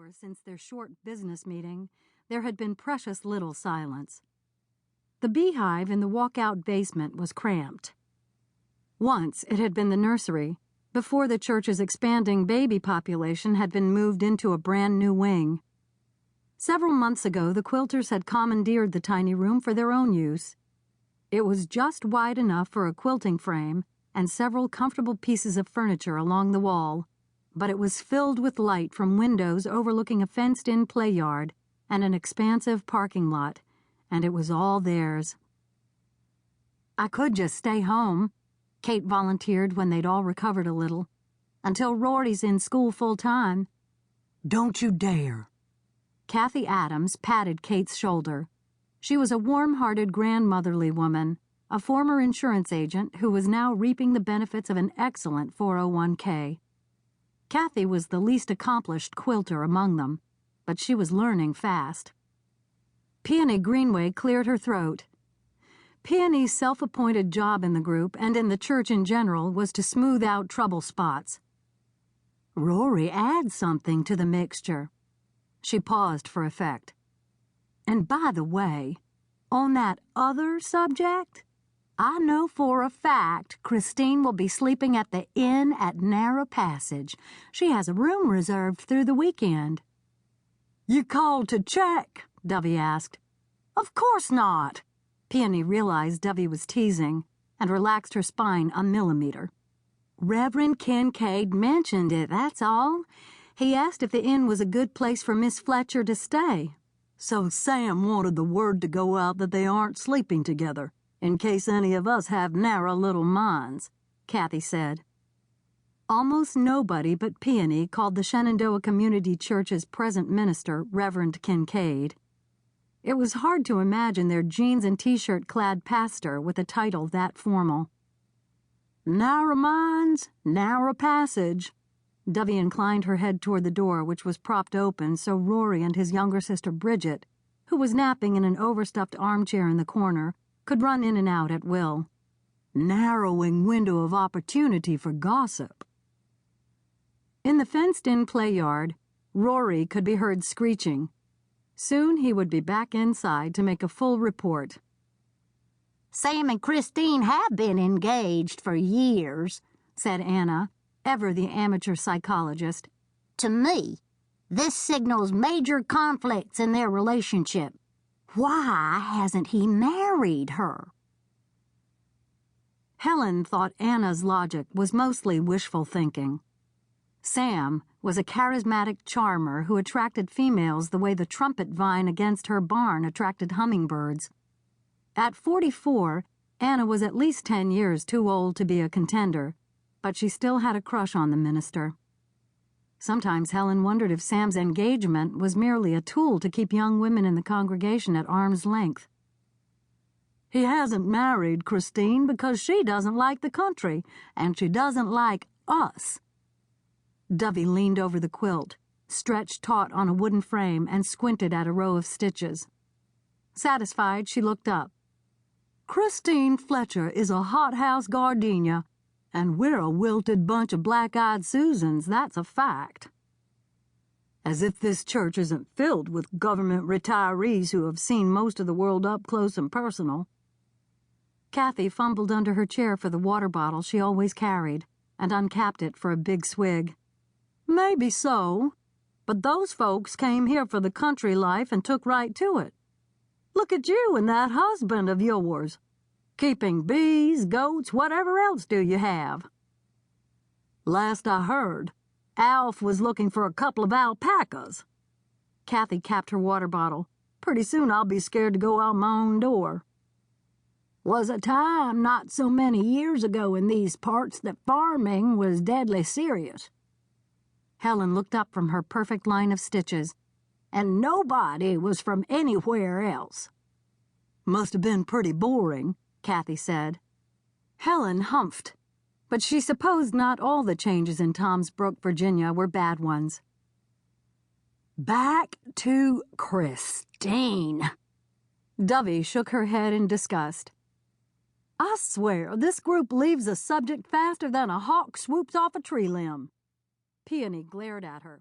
hours since their short business meeting, there had been precious little silence. The beehive in the walkout basement was cramped. Once it had been the nursery, before the church's expanding baby population had been moved into a brand new wing. Several months ago, the quilters had commandeered the tiny room for their own use. It was just wide enough for a quilting frame and several comfortable pieces of furniture along the wall, but it was filled with light from windows overlooking a fenced-in play yard and an expansive parking lot, and it was all theirs. "I could just stay home," Kate volunteered when they'd all recovered a little, "until Rory's in school full-time." "Don't you dare." Kathy Adams patted Kate's shoulder. She was a warm-hearted grandmotherly woman, a former insurance agent who was now reaping the benefits of an excellent 401k. Kathy was the least accomplished quilter among them, but she was learning fast. Peony Greenway cleared her throat. Peony's self-appointed job in the group and in the church in general was to smooth out trouble spots. Rory adds something to the mixture. She paused for effect. "And by the way, on that other subject, I know for a fact Christine will be sleeping at the inn at Narrow Passage. She has a room reserved through the weekend." "You called to check?" Dovey asked. "Of course not." Peony realized Dovey was teasing and relaxed her spine a millimeter. "Reverend Kinkade mentioned it, that's all. He asked if the inn was a good place for Miss Fletcher to stay." "So Sam wanted the word to go out that they aren't sleeping together, in case any of us have narrow little minds," Kathy said. Almost nobody but Peony called the Shenandoah Community Church's present minister Reverend Kinkade. It was hard to imagine their jeans and t-shirt clad pastor with a title that formal. "Narrow minds, narrow passage." Dovey inclined her head toward the door, which was propped open so Rory and his younger sister Bridget, who was napping in an overstuffed armchair in the corner, could run in and out at will. "Narrowing window of opportunity for gossip." In the fenced-in play yard, Rory could be heard screeching. Soon he would be back inside to make a full report. "Sam and Christine have been engaged for years," said Anna, ever the amateur psychologist. "To me, this signals major conflicts in their relationship. Why hasn't he married her?" Helen thought Anna's logic was mostly wishful thinking. Sam was a charismatic charmer who attracted females the way the trumpet vine against her barn attracted hummingbirds. At 44, Anna was at least 10 years too old to be a contender, but she still had a crush on the minister. Sometimes Helen wondered if Sam's engagement was merely a tool to keep young women in the congregation at arm's length. "He hasn't married Christine because she doesn't like the country, and she doesn't like us." Dovey leaned over the quilt, stretched taut on a wooden frame, and squinted at a row of stitches. Satisfied, she looked up. "Christine Fletcher is a hothouse gardenia, and we're a wilted bunch of black-eyed Susans, that's a fact." "As if this church isn't filled with government retirees who have seen most of the world up close and personal." Kathy fumbled under her chair for the water bottle she always carried and uncapped it for a big swig. "Maybe so, but those folks came here for the country life and took right to it. Look at you and that husband of yours. Keeping bees, goats, whatever else do you have?" "Last I heard, Alf was looking for a couple of alpacas." Kathy capped her water bottle. "Pretty soon I'll be scared to go out my own door." "Was a time not so many years ago in these parts that farming was deadly serious." Helen looked up from her perfect line of stitches. "And nobody was from anywhere else." "Must have been pretty boring," Kathy said. Helen humphed, but she supposed not all the changes in Toms Brook, Virginia, were bad ones. "Back to Christine." Dovey shook her head in disgust. "I swear, this group leaves a subject faster than a hawk swoops off a tree limb." Peony glared at her.